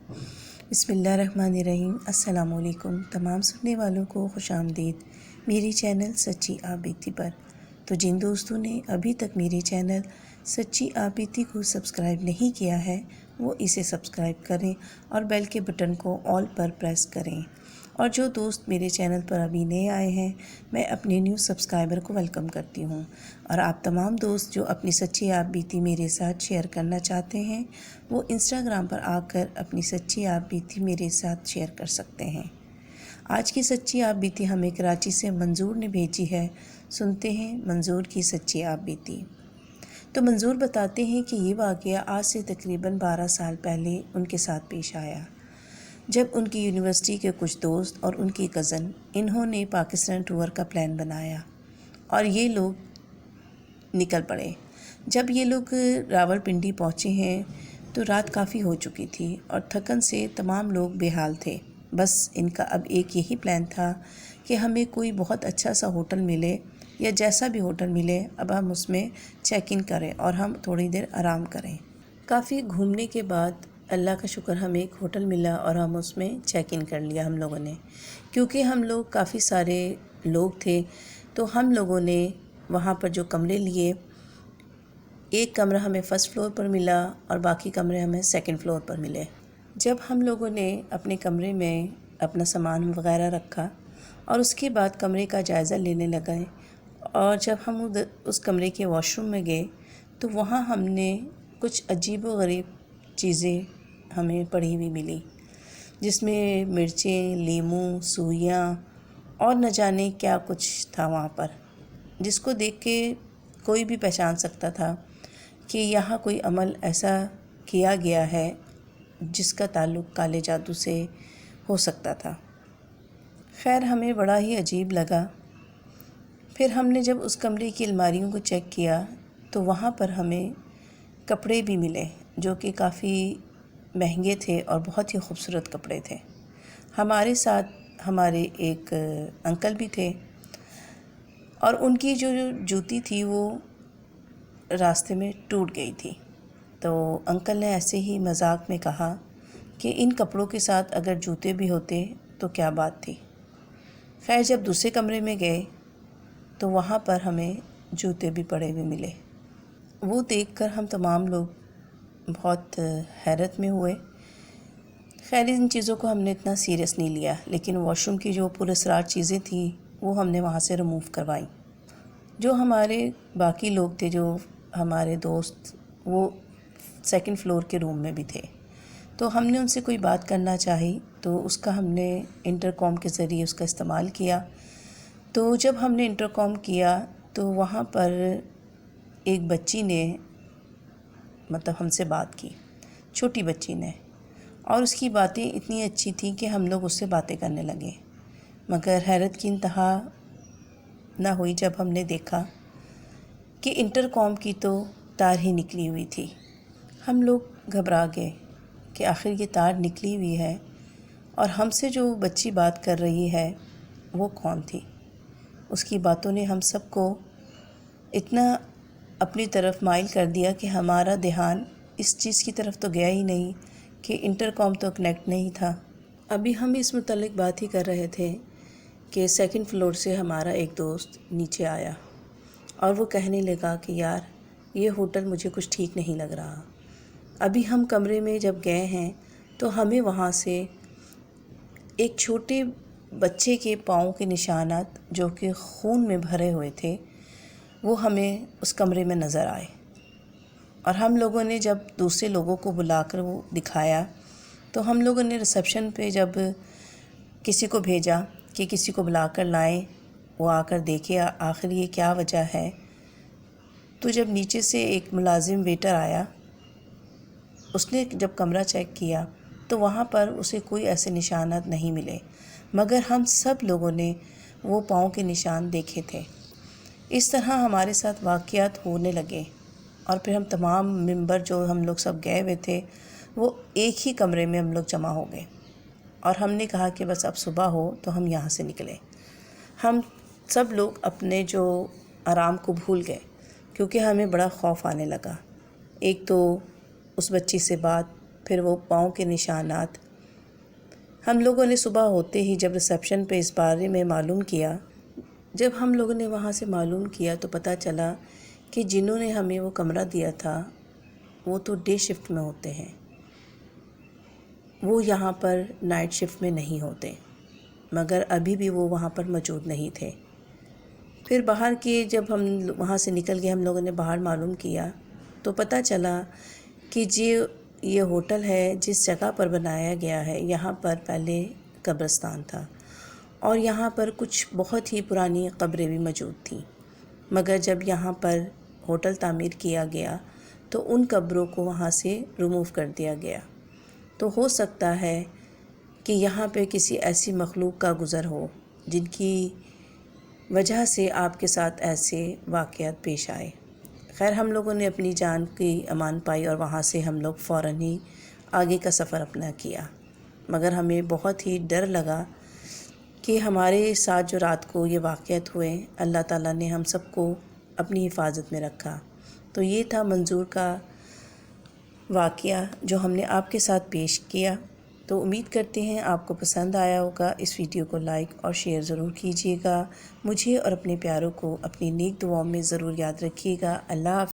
بسم اللہ الرحمن الرحیم۔ السلام علیکم تمام سننے والوں کو خوش آمدید میری چینل سچی آپ بیتی پر۔ تو جن دوستوں نے ابھی تک میری چینل سچی آپ بیتی کو سبسکرائب نہیں کیا ہے وہ اسے سبسکرائب کریں اور بیل کے بٹن کو آل پر پریس کریں، اور جو دوست میرے چینل پر ابھی نئے آئے ہیں میں اپنے نیو سبسکرائبر کو ویلکم کرتی ہوں، اور آپ تمام دوست جو اپنی سچی آپ بیتی میرے ساتھ شیئر کرنا چاہتے ہیں وہ انسٹاگرام پر آ کر اپنی سچی آپ بیتی میرے ساتھ شیئر کر سکتے ہیں۔ آج کی سچی آپ بیتی ہمیں کراچی سے منظور نے بھیجی ہے، سنتے ہیں منظور کی سچی آپ بیتی۔ تو منظور بتاتے ہیں کہ یہ واقعہ آج سے تقریباً 12 سال پہلے ان کے ساتھ پیش آیا، جب ان کی یونیورسٹی کے کچھ دوست اور ان کی کزن انہوں نے پاکستان ٹور کا پلان بنایا اور یہ لوگ نکل پڑے۔ جب یہ لوگ راول پنڈی پہنچے ہیں تو رات کافی ہو چکی تھی اور تھکن سے تمام لوگ بے حال تھے۔ بس ان کا اب ایک یہی پلان تھا کہ ہمیں کوئی بہت اچھا سا ہوٹل ملے یا جیسا بھی ہوٹل ملے اب ہم اس میں چیک ان کریں اور ہم تھوڑی دیر آرام کریں۔ کافی گھومنے کے بعد اللہ کا شکر ہمیں ایک ہوٹل ملا اور ہم اس میں چیک ان کر لیا ہم لوگوں نے، کیونکہ ہم لوگ کافی سارے لوگ تھے تو ہم لوگوں نے وہاں پر جو کمرے لیے، ایک کمرہ ہمیں فرسٹ فلور پر ملا اور باقی کمرے ہمیں سیکنڈ فلور پر ملے۔ جب ہم لوگوں نے اپنے کمرے میں اپنا سامان وغیرہ رکھا اور اس کے بعد کمرے کا جائزہ لینے لگے، اور جب ہم اس کمرے کے واش روم میں گئے تو وہاں ہم نے کچھ عجیب و غریب چیزیں ہمیں پڑی ہوئی ملی، جس میں مرچیں، لیموں، سوئیاں اور نہ جانے کیا کچھ تھا وہاں پر، جس کو دیکھ کے کوئی بھی پہچان سکتا تھا کہ یہاں کوئی عمل ایسا کیا گیا ہے جس کا تعلق کالے جادو سے ہو سکتا تھا۔ خیر ہمیں بڑا ہی عجیب لگا۔ پھر ہم نے جب اس کمرے کی الماریوں کو چیک کیا تو وہاں پر ہمیں کپڑے بھی ملے جو کہ کافی مہنگے تھے اور بہت ہی خوبصورت کپڑے تھے۔ ہمارے ساتھ ہمارے ایک انکل بھی تھے اور ان کی جو جوتی تھی وہ راستے میں ٹوٹ گئی تھی، تو انکل نے ایسے ہی مذاق میں کہا کہ ان کپڑوں کے ساتھ اگر جوتے بھی ہوتے تو کیا بات تھی۔ خیر جب دوسرے کمرے میں گئے تو وہاں پر ہمیں جوتے بھی پڑے ہوئے ملے۔ وہ دیکھ کر ہم تمام لوگ بہت حیرت میں ہوئے۔ خیر ان چیزوں کو ہم نے اتنا سیریس نہیں لیا، لیکن واش روم کی جو پراسرار چیزیں تھیں وہ ہم نے وہاں سے ریموو کروائیں۔ جو ہمارے باقی لوگ تھے، جو ہمارے دوست، وہ سیکنڈ فلور کے روم میں بھی تھے، تو ہم نے ان سے کوئی بات کرنا چاہی تو اس کا ہم نے انٹر کام کے ذریعے اس کا استعمال کیا۔ تو جب ہم نے انٹر کام کیا تو وہاں پر ایک بچی نے ہم سے بات کی، چھوٹی بچی نے، اور اس کی باتیں اتنی اچھی تھیں کہ ہم لوگ اس سے باتیں کرنے لگے، مگر حیرت کی انتہا نہ ہوئی جب ہم نے دیکھا کہ انٹر کام کی تو تار ہی نکلی ہوئی تھی۔ ہم لوگ گھبرا گئے کہ آخر یہ تار نکلی ہوئی ہے اور ہم سے جو بچی بات کر رہی ہے وہ کون تھی۔ اس کی باتوں نے ہم سب کو اتنا اپنی طرف مائل کر دیا کہ ہمارا دھیان اس چیز کی طرف تو گیا ہی نہیں کہ انٹر کام تو کنیکٹ نہیں تھا۔ ابھی ہم اس متعلق بات ہی کر رہے تھے کہ سیکنڈ فلور سے ہمارا ایک دوست نیچے آیا اور وہ کہنے لگا کہ یار یہ ہوٹل مجھے کچھ ٹھیک نہیں لگ رہا۔ ابھی ہم کمرے میں جب گئے ہیں تو ہمیں وہاں سے ایک چھوٹے بچے کے پاؤں کے نشانات جو کہ خون میں بھرے ہوئے تھے وہ ہمیں اس کمرے میں نظر آئے، اور ہم لوگوں نے جب دوسرے لوگوں کو بلا کر وہ دکھایا تو ہم لوگوں نے ریسیپشن پہ جب کسی کو بھیجا کہ کسی کو بلا کر لائیں، وہ آ کر دیکھے آخر یہ کیا وجہ ہے، تو جب نیچے سے ایک ملازم ویٹر آیا اس نے جب کمرہ چیک کیا تو وہاں پر اسے کوئی ایسے نشانات نہیں ملے، مگر ہم سب لوگوں نے وہ پاؤں کے نشان دیکھے تھے۔ اس طرح ہمارے ساتھ واقعات ہونے لگے، اور پھر ہم تمام ممبر جو ہم لوگ سب گئے ہوئے تھے وہ ایک ہی کمرے میں ہم لوگ جمع ہو گئے، اور ہم نے کہا کہ بس اب صبح ہو تو ہم یہاں سے نکلیں۔ ہم سب لوگ اپنے جو آرام کو بھول گئے کیونکہ ہمیں بڑا خوف آنے لگا۔ ایک تو اس بچی سے بات، پھر وہ پاؤں کے نشانات۔ ہم لوگوں نے صبح ہوتے ہی جب ریسیپشن پہ اس بارے میں معلوم کیا، جب ہم لوگوں نے وہاں سے معلوم کیا تو پتہ چلا کہ جنہوں نے ہمیں وہ کمرہ دیا تھا وہ تو ڈے شفٹ میں ہوتے ہیں، وہ یہاں پر نائٹ شفٹ میں نہیں ہوتے، مگر ابھی بھی وہ وہاں پر موجود نہیں تھے۔ پھر باہر کے جب ہم وہاں سے نکل گئے، ہم لوگوں نے باہر معلوم کیا تو پتہ چلا کہ یہ ہوٹل ہے جس جگہ پر بنایا گیا ہے، یہاں پر پہلے قبرستان تھا اور یہاں پر کچھ بہت ہی پرانی قبریں بھی موجود تھیں، مگر جب یہاں پر ہوٹل تعمیر کیا گیا تو ان قبروں کو وہاں سے ریموو کر دیا گیا۔ تو ہو سکتا ہے کہ یہاں پہ کسی ایسی مخلوق کا گزر ہو جن کی وجہ سے آپ کے ساتھ ایسے واقعات پیش آئے۔ خیر، ہم لوگوں نے اپنی جان کی امان پائی اور وہاں سے ہم لوگ فوراً ہی آگے کا سفر اپنا کیا، مگر ہمیں بہت ہی ڈر لگا کہ ہمارے ساتھ جو رات کو یہ واقعات ہوئے، اللہ تعالیٰ نے ہم سب کو اپنی حفاظت میں رکھا۔ تو یہ تھا منظور کا واقعہ جو ہم نے آپ کے ساتھ پیش کیا۔ تو امید کرتے ہیں آپ کو پسند آیا ہوگا۔ اس ویڈیو کو لائک اور شیئر ضرور کیجیے گا۔ مجھے اور اپنے پیاروں کو اپنی نیک دعاؤں میں ضرور یاد رکھیے گا۔ اللہ حافظ۔